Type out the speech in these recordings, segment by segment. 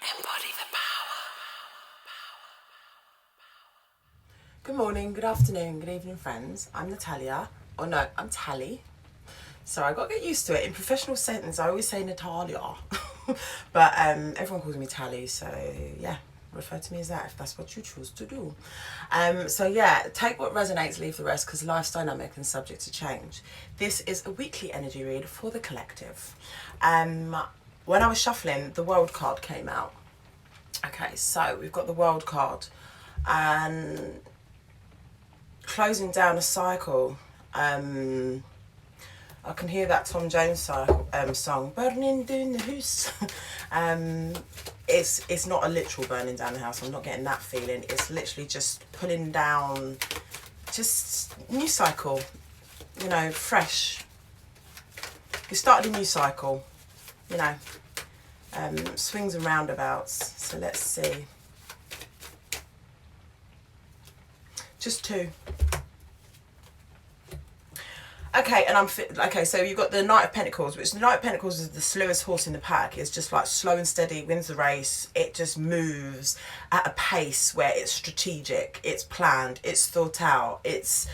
Embody the power. Good morning, good afternoon, good evening, friends. I'm Natalia. Oh no, I'm Tally. So I got to get used to it. In professional settings, I always say Natalia. But everyone calls me Tally, so yeah, refer to me as that if that's what you choose to do. So yeah, take what resonates, leave the rest, because life's dynamic and subject to change. This is a weekly energy read for the collective. When I was shuffling, the World card came out. Okay, so we've got the World card and closing down a cycle. I can hear that Tom Jones song, burning down the house. It's not a literal burning down the house. I'm not getting that feeling. It's literally just pulling down, just new cycle, you know, fresh. You started a new cycle, you know, swings and roundabouts. So let's see. Just two. Okay, and okay, so you've got the Knight of Pentacles, which the Knight of Pentacles is the slowest horse in the pack. It's just like slow and steady, wins the race. It just moves at a pace where it's strategic, it's planned, it's thought out. There's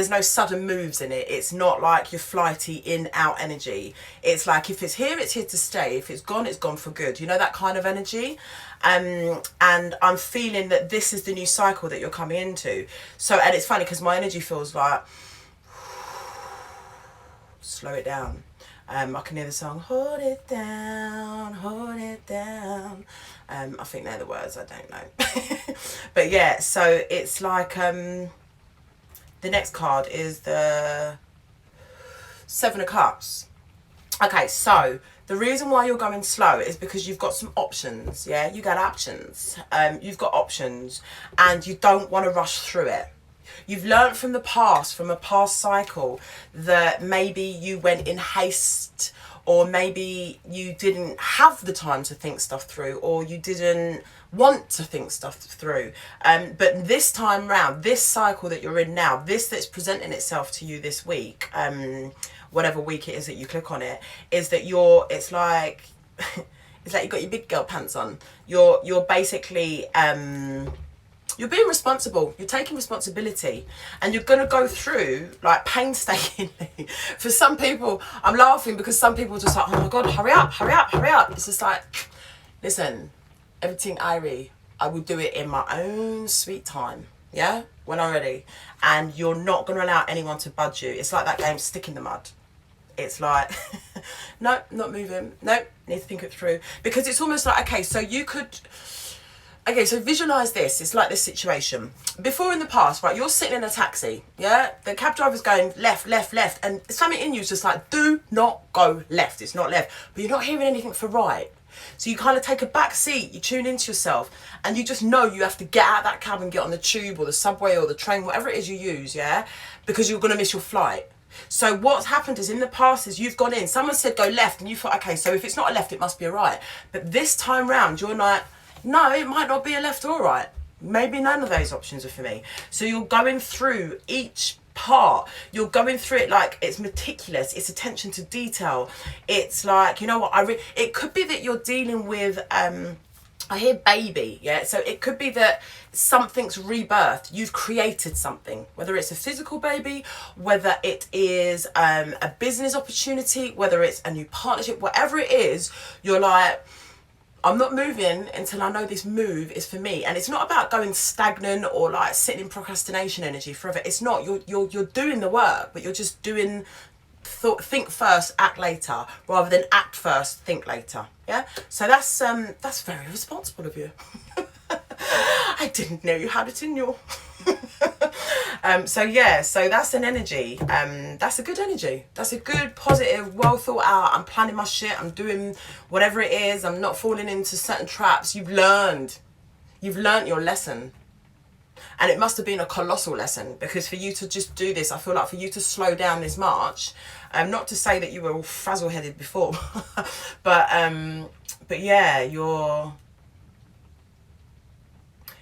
no sudden moves in it. It's not like your flighty in-out energy. It's like if it's here to stay. If it's gone for good. You know, that kind of energy. And I'm feeling that this is the new cycle that you're coming into. So, and it's funny because my energy feels like, slow it down. I can hear the song, hold it down, hold it down. I think they're the words, I don't know. But yeah, so it's like, the next card is the Seven of Cups. Okay, so the reason why you're going slow is because you've got some options, yeah? You got options. You've got options and you don't want to rush through it. You've learned from the past, from a past cycle, that maybe you went in haste, or maybe you didn't have the time to think stuff through, or you didn't want to think stuff through. But this time round, this cycle that you're in now, this that's presenting itself to you this week, whatever week it is that you click on it, is that it's like you've got your big girl pants on. You're basically you're being responsible. You're taking responsibility, and you're going to go through like painstakingly. For some people, I'm laughing because some people are just like, oh my God, hurry up, hurry up, hurry up. It's just like, listen, everything I will do it in my own sweet time. Yeah, when I'm ready. And you're not going to allow anyone to budge you. It's like that game, Stick in the Mud. It's like, no, not moving. No, need to think it through. Because it's almost like, okay, so you could... Okay, so visualize this. It's like this situation. Before in the past, right, you're sitting in a taxi, yeah? The cab driver's going left, left, left, and something in you is just like, do not go left. It's not left. But you're not hearing anything for right. So you kind of take a back seat, you tune into yourself, and you just know you have to get out of that cab and get on the tube or the subway or the train, whatever it is you use, yeah? Because you're going to miss your flight. So what's happened is in the past is you've gone in, someone said go left, and you thought, okay, so if it's not a left, it must be a right. But this time round, you're like, no, it might not be a left or right. Maybe none of those options are for me. So you're going through each part. You're going through it like it's meticulous. It's attention to detail. It's like, you know what, it could be that you're dealing with, I hear baby, yeah? So it could be that something's rebirthed. You've created something, whether it's a physical baby, whether it is a business opportunity, whether it's a new partnership, whatever it is, you're like, I'm not moving until I know this move is for me. And it's not about going stagnant or like sitting in procrastination energy forever. It's not. You're doing the work, but you're just doing think first, act later, rather than act first, think later. Yeah. So that's very responsible of you. I didn't know you had it in you. So yeah, so that's an energy. That's a good energy. That's a good, positive, well thought out. I'm planning my shit. I'm doing whatever it is. I'm not falling into certain traps. You've learned your lesson. And it must have been a colossal lesson, because for you to just do this, I feel like for you to slow down this March, not to say that you were all frazzle-headed before, but yeah,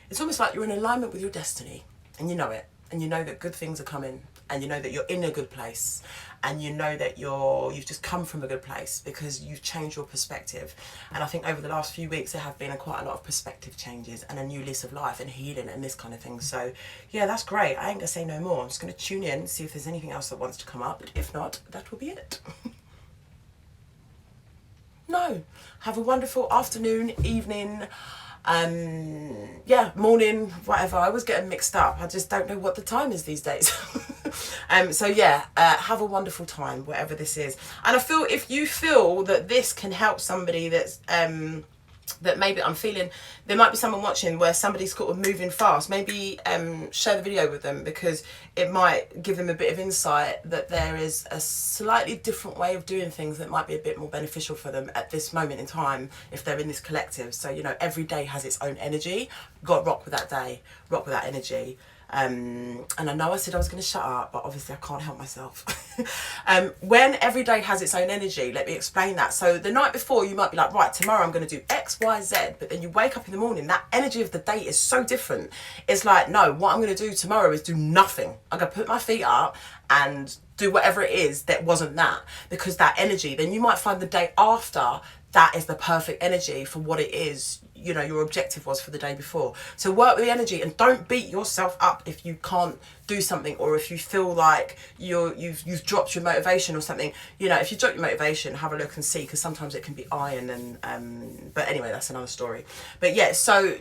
it's almost like you're in alignment with your destiny, and you know it, and you know that good things are coming, and you know that you're in a good place, and you know that you've just come from a good place because you've changed your perspective. And I think over the last few weeks there have been quite a lot of perspective changes and a new lease of life and healing and this kind of thing. So yeah, that's great. I ain't gonna say no more. I'm just gonna tune in, see if there's anything else that wants to come up. If not, that will be it. No, have a wonderful afternoon, evening, yeah, morning, whatever. I always get them mixed up. I just don't know what the time is these days. So yeah, have a wonderful time, whatever this is. And I feel if you feel that this can help somebody that's that maybe I'm feeling there might be someone watching where somebody's sort of moving fast, maybe share the video with them, because it might give them a bit of insight that there is a slightly different way of doing things that might be a bit more beneficial for them at this moment in time if they're in this collective. So, you know, every day has its own energy. Got to rock with that day, rock with that energy. And I know I said I was going to shut up, but obviously I can't help myself. When every day has its own energy, let me explain that. So the night before you might be like, right, tomorrow I'm going to do X, Y, Z, but then you wake up in the morning, that energy of the day is so different. It's like, no, what I'm going to do tomorrow is do nothing. I'm going to put my feet up and do whatever it is that wasn't that, because that energy, then you might find the day after that is the perfect energy for what it is, you know, your objective was for the day before. So work with the energy and don't beat yourself up if you can't do something, or if you feel like you've dropped your motivation or something. You know, if you drop your motivation, have a look and see, because sometimes it can be iron and but anyway, that's another story. But yeah, so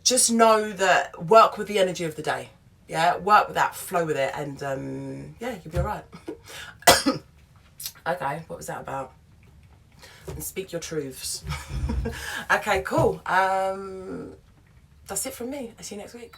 just know that work with the energy of the day. Yeah, work with that, flow with it, and yeah, you'll be all right. Okay, what was that about? And speak your truths. Okay, cool. That's it from me. I'll see you next week.